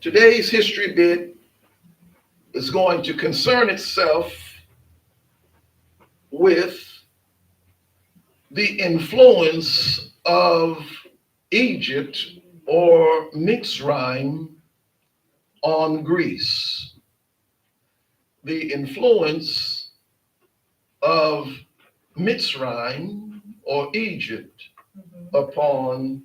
Today's history bit is going to concern itself with the influence of Egypt or Mitzrayim on Greece. The influence of Mitzrayim or Egypt upon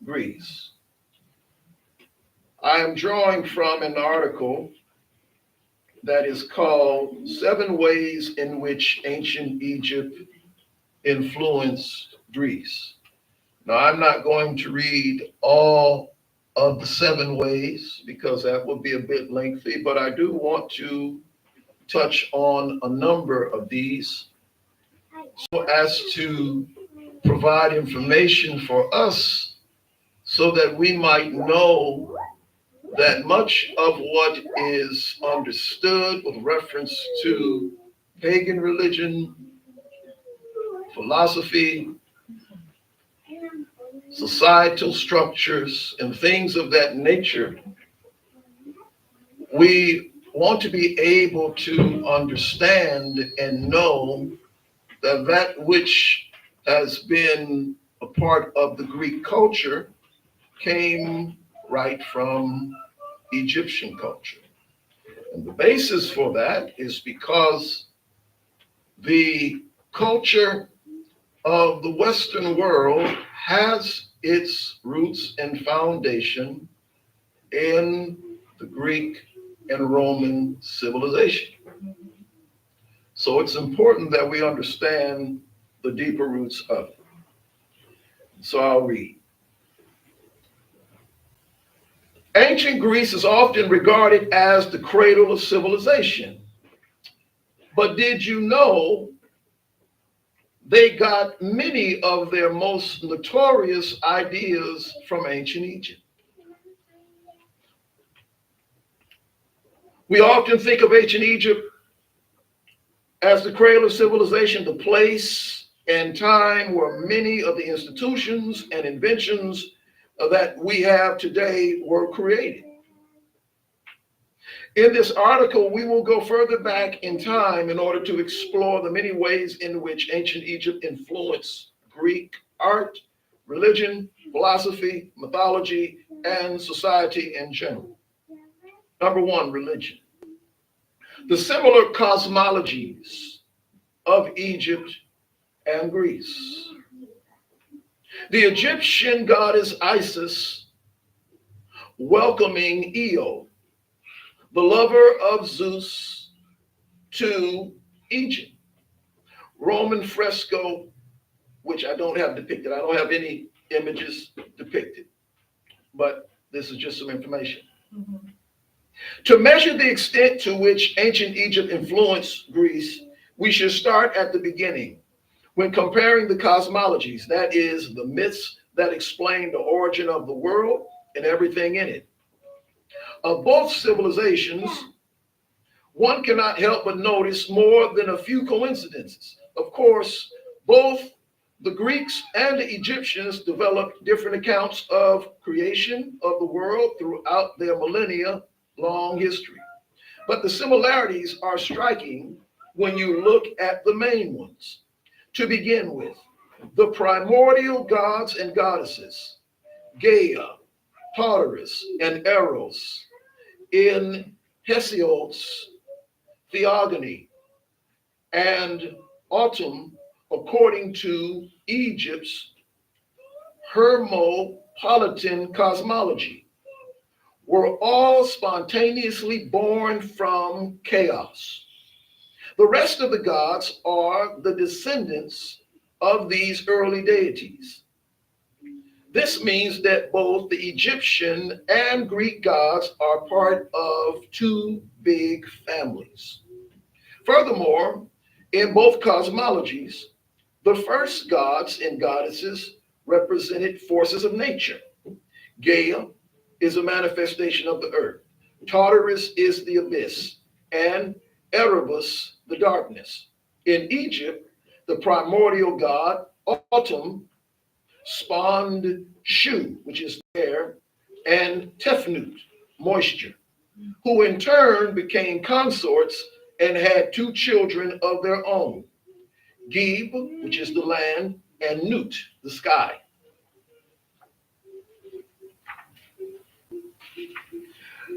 Greece. I am drawing from an article that is called 7 Ways in Which Ancient Egypt Influenced Greece. Now, I'm not going to read all of the 7 ways because that would be a bit lengthy, but I do want to touch on a number of these so as to provide information for us so that we might know that much of what is understood with reference to pagan religion, philosophy, societal structures, and things of that nature, we want to be able to understand and know that that which has been a part of the Greek culture came right from Egyptian culture. And the basis for that is because the culture of the Western world has its roots and foundation in the Greek and Roman civilization. So it's important that we understand the deeper roots of it. So I'll read. Ancient Greece is often regarded as the cradle of civilization. But did you know they got many of their most notorious ideas from ancient Egypt? We often think of ancient Egypt as the cradle of civilization, the place and time where many of the institutions and inventions that we have today were created. In this article, we will go further back in time in order to explore the many ways in which ancient Egypt influenced Greek art, religion, philosophy, mythology, and society in general. Number 1, religion. The similar cosmologies of Egypt and Greece. The Egyptian goddess Isis welcoming Io, the lover of Zeus, to Egypt. Roman fresco, which I don't have depicted. I don't have any images depicted, but this is just some information. To measure the extent to which ancient Egypt influenced Greece, we should start at the beginning. When comparing the cosmologies, that is, the myths that explain the origin of the world and everything in it, of both civilizations, one cannot help but notice more than a few coincidences. Of course, both the Greeks and the Egyptians developed different accounts of creation of the world throughout their millennia-long history. But the similarities are striking when you look at the main ones. To begin with, the primordial gods and goddesses, Gaia, Tartarus, and Eros, in Hesiod's Theogony and Autumn, according to Egypt's Hermopolitan cosmology, were all spontaneously born from chaos. The rest of the gods are the descendants of these early deities. This means that both the Egyptian and Greek gods are part of 2 big families. Furthermore, in both cosmologies, the first gods and goddesses represented forces of nature. Gaia is a manifestation of the earth. Tartarus is the abyss, and Erebus, the darkness. In Egypt, the primordial god, Autumn, spawned Shu, which is air, and Tefnut, moisture, who in turn became consorts and had two children of their own, Geb, which is the land, and Nut, the sky.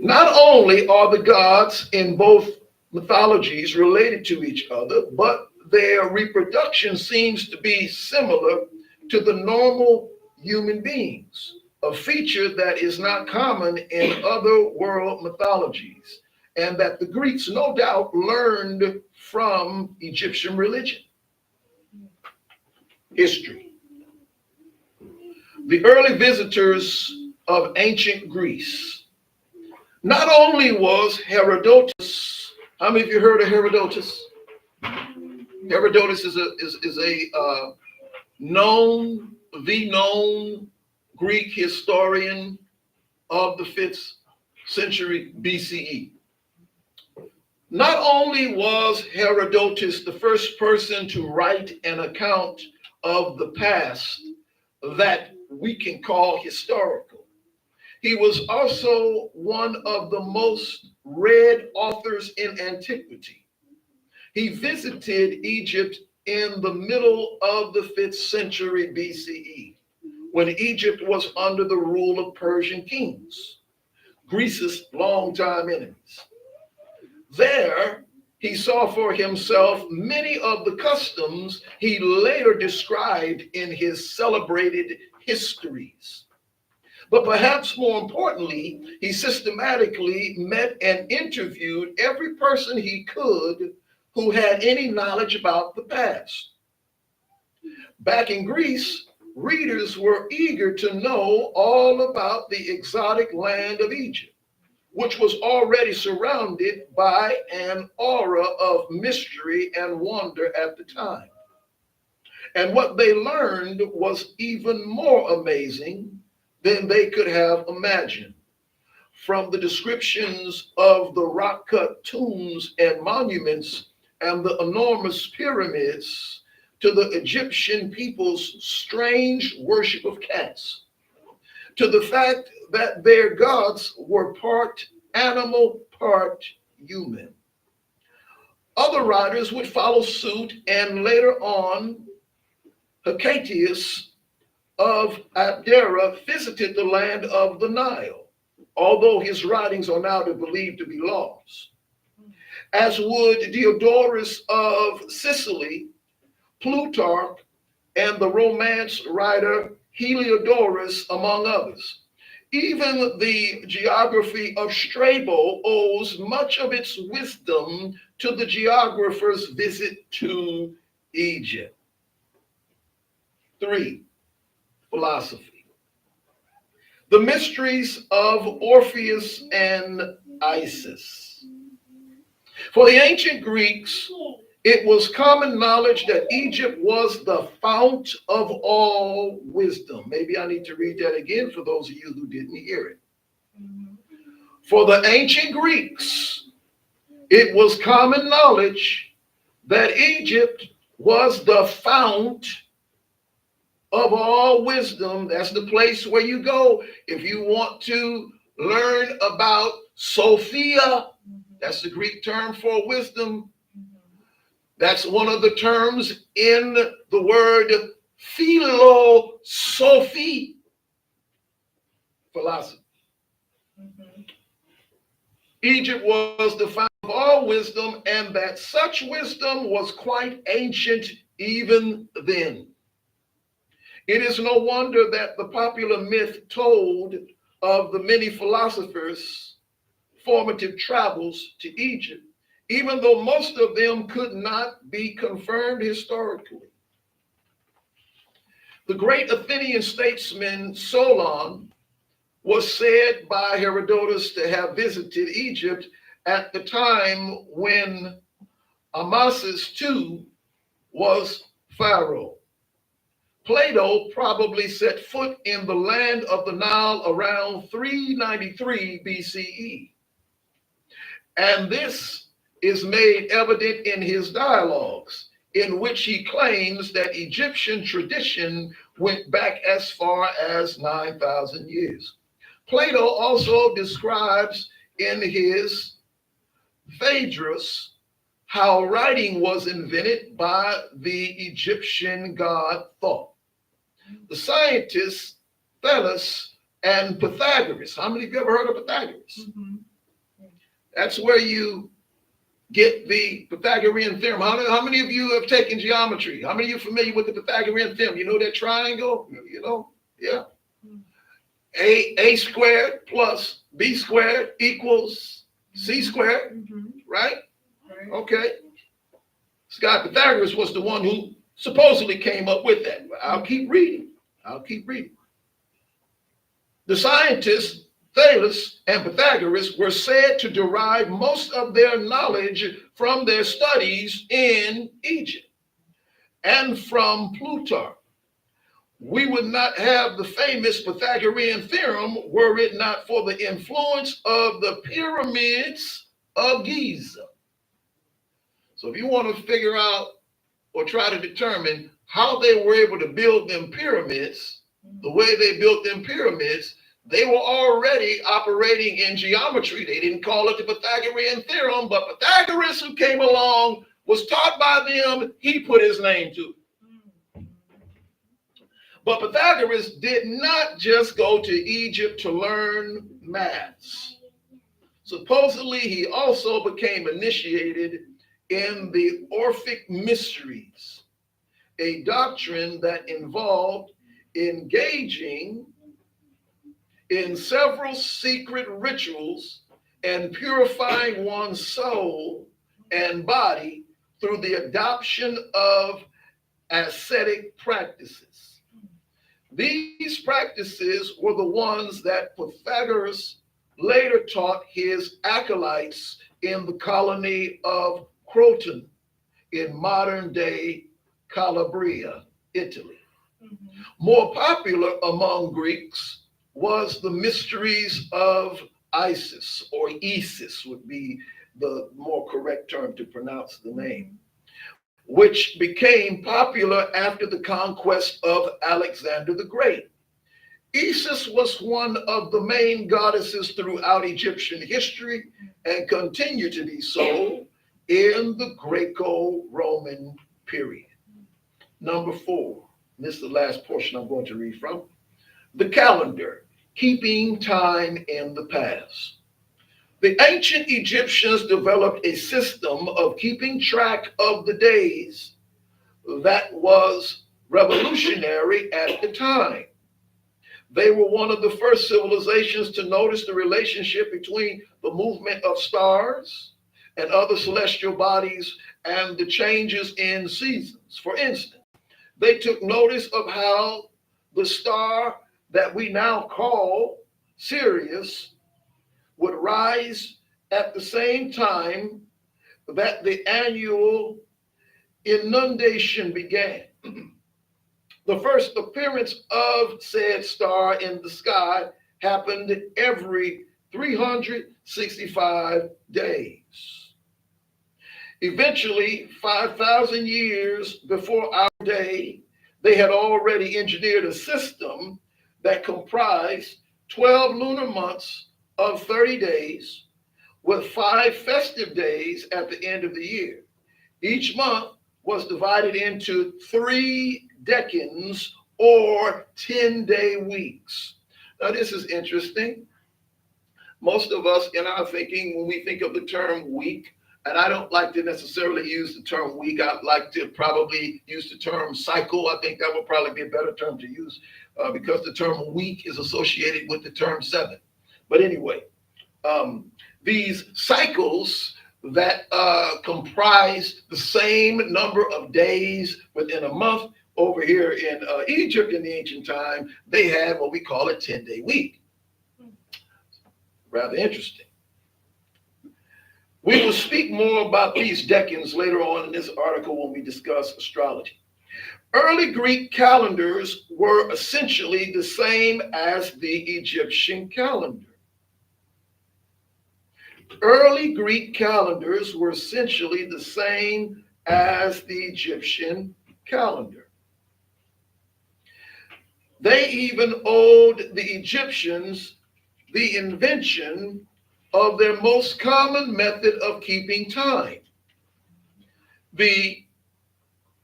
Not only are the gods in both mythologies related to each other, but their reproduction seems to be similar to the normal human beings, a feature that is not common in other world mythologies, and that the Greeks no doubt learned from Egyptian religion. History. The early visitors of ancient Greece. Not only was Herodotus, how many of you heard of Herodotus? Herodotus is a known Greek historian of the 5th century BCE. Not only was Herodotus the first person to write an account of the past that we can call historical, he was also one of the most read authors in antiquity. He visited Egypt in the middle of the 5th century BCE, when Egypt was under the rule of Persian kings, Greece's longtime enemies. There, he saw for himself many of the customs he later described in his celebrated histories. But perhaps more importantly, he systematically met and interviewed every person he could who had any knowledge about the past. Back in Greece, readers were eager to know all about the exotic land of Egypt, which was already surrounded by an aura of mystery and wonder at the time. And what they learned was even more amazing than they could have imagined. From the descriptions of the rock-cut tombs and monuments and the enormous pyramids to the Egyptian people's strange worship of cats, to the fact that their gods were part animal, part human. Other writers would follow suit, and later on, Hecataeus of Abdera visited the land of the Nile, although his writings are now believed to be lost. As would Diodorus of Sicily, Plutarch, and the Romance writer Heliodorus, among others. Even the geography of Strabo owes much of its wisdom to the geographer's visit to Egypt. 3, philosophy. The mysteries of Orpheus and Isis. For the ancient Greeks, it was common knowledge that Egypt was the fount of all wisdom. Maybe I need to read that again for those of you who didn't hear it. For the ancient Greeks, it was common knowledge that Egypt was the fount of all wisdom. That's the place where you go if you want to learn about Sophia. That's the Greek term for wisdom. That's one of the terms in the word philosophy, philosophy. Egypt was the fount of all wisdom, and that such wisdom was quite ancient even then. It is no wonder that the popular myth told of the many philosophers' formative travels to Egypt, even though most of them could not be confirmed historically. The great Athenian statesman Solon was said by Herodotus to have visited Egypt at the time when Amasis II was pharaoh. Plato probably set foot in the land of the Nile around 393 BCE. And this is made evident in his dialogues, in which he claims that Egyptian tradition went back as far as 9,000 years. Plato also describes in his Phaedrus how writing was invented by the Egyptian god Thoth. The scientists Thales and Pythagoras. How many of you ever heard of Pythagoras? Mm-hmm. That's where you get the Pythagorean theorem. How many of you have taken geometry? How many of you are familiar with the Pythagorean theorem? You know that triangle? You know? Yeah. A squared plus B squared equals C squared, right? Okay. This guy Pythagoras was the one who supposedly came up with that. I'll keep reading. The scientists Thales and Pythagoras were said to derive most of their knowledge from their studies in Egypt and from Plutarch. We would not have the famous Pythagorean theorem were it not for the influence of the pyramids of Giza. So if you want to figure out or try to determine how they were able to build them pyramids, the way they built them pyramids, they were already operating in geometry. They didn't call it the Pythagorean theorem, but Pythagoras, who came along, was taught by them. He put his name to it. But Pythagoras did not just go to Egypt to learn maths. Supposedly, he also became initiated in the Orphic Mysteries, a doctrine that involved engaging in several secret rituals and purifying one's soul and body through the adoption of ascetic practices. These practices were the ones that Pythagoras later taught his acolytes in the colony of Croton in modern-day Calabria, Italy. More popular among Greeks was the mysteries of Isis, or Isis would be the more correct term to pronounce the name, which became popular after the conquest of Alexander the Great. Isis was one of the main goddesses throughout Egyptian history and continued to be so in the Greco-Roman period. Number 4, this is the last portion I'm going to read from. The calendar, keeping time in the past. The ancient Egyptians developed a system of keeping track of the days that was revolutionary at the time. They were one of the first civilizations to notice the relationship between the movement of stars and other celestial bodies and the changes in seasons. For instance, they took notice of how the star that we now call Sirius would rise at the same time that the annual inundation began. The first appearance of said star in the sky happened every 365 days. Eventually, 5,000 years before our day, they had already engineered a system that comprised 12 lunar months of 30 days with 5 festive days at the end of the year. Each month was divided into 3 decans or 10-day weeks. Now, this is interesting. Most of us in our thinking, when we think of the term week, and I don't like to necessarily use the term week, I'd like to probably use the term cycle. I think that would probably be a better term to use because the term week is associated with the term 7. But anyway, these cycles that comprise the same number of days within a month over here in Egypt in the ancient time, they had what we call a 10-day week. Rather interesting. We will speak more about these decans later on in this article when we discuss astrology. Early Greek calendars were essentially the same as the Egyptian calendar. Early Greek calendars were essentially the same as the Egyptian calendar. They even owed the Egyptians the invention of their most common method of keeping time, the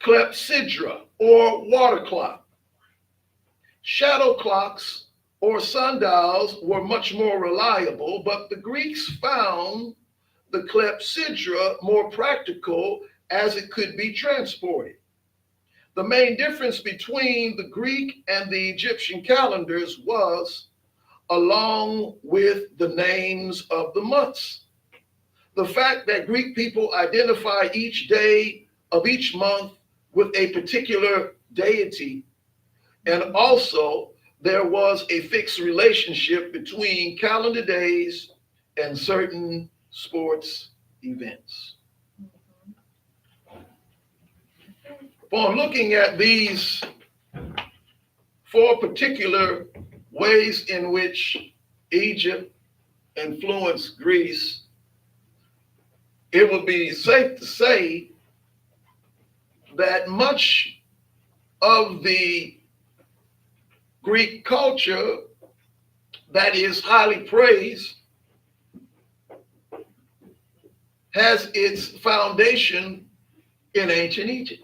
clepsydra or water clock. Shadow clocks or sundials were much more reliable, but the Greeks found the clepsydra more practical as it could be transported. The main difference between the Greek and the Egyptian calendars was along with the names of the months. The fact that Greek people identify each day of each month with a particular deity, and also there was a fixed relationship between calendar days and certain sports events. Upon looking at these four particular ways in which Egypt influenced Greece, it would be safe to say that much of the Greek culture that is highly praised has its foundation in ancient Egypt.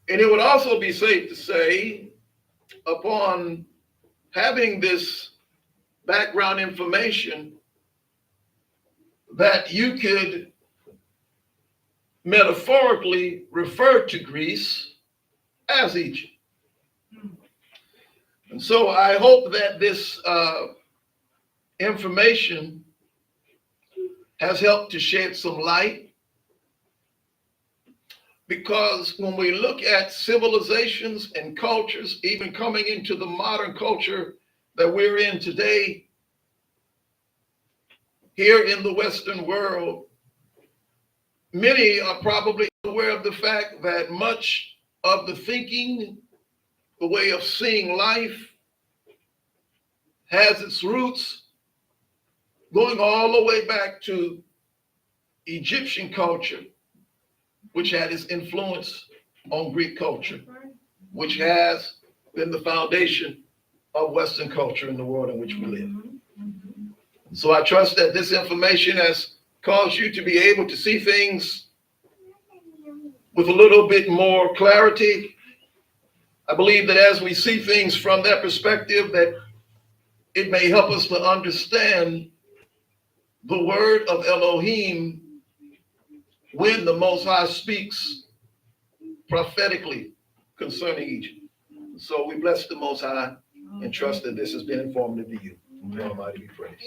And it would also be safe to say, upon having this background information, that you could metaphorically refer to Greece as Egypt. And so I hope that this information has helped to shed some light, because when we look at civilizations and cultures, even coming into the modern culture that we're in today, here in the Western world, many are probably aware of the fact that much of the thinking, the way of seeing life, has its roots going all the way back to Egyptian culture, which had its influence on Greek culture, which has been the foundation of Western culture in the world in which we live. So I trust that this information has caused you to be able to see things with a little bit more clarity. I believe that as we see things from that perspective, that it may help us to understand the word of Elohim when the Most High speaks prophetically concerning Egypt. So we bless the Most High and trust that this has been informative to you. May Almighty be praised.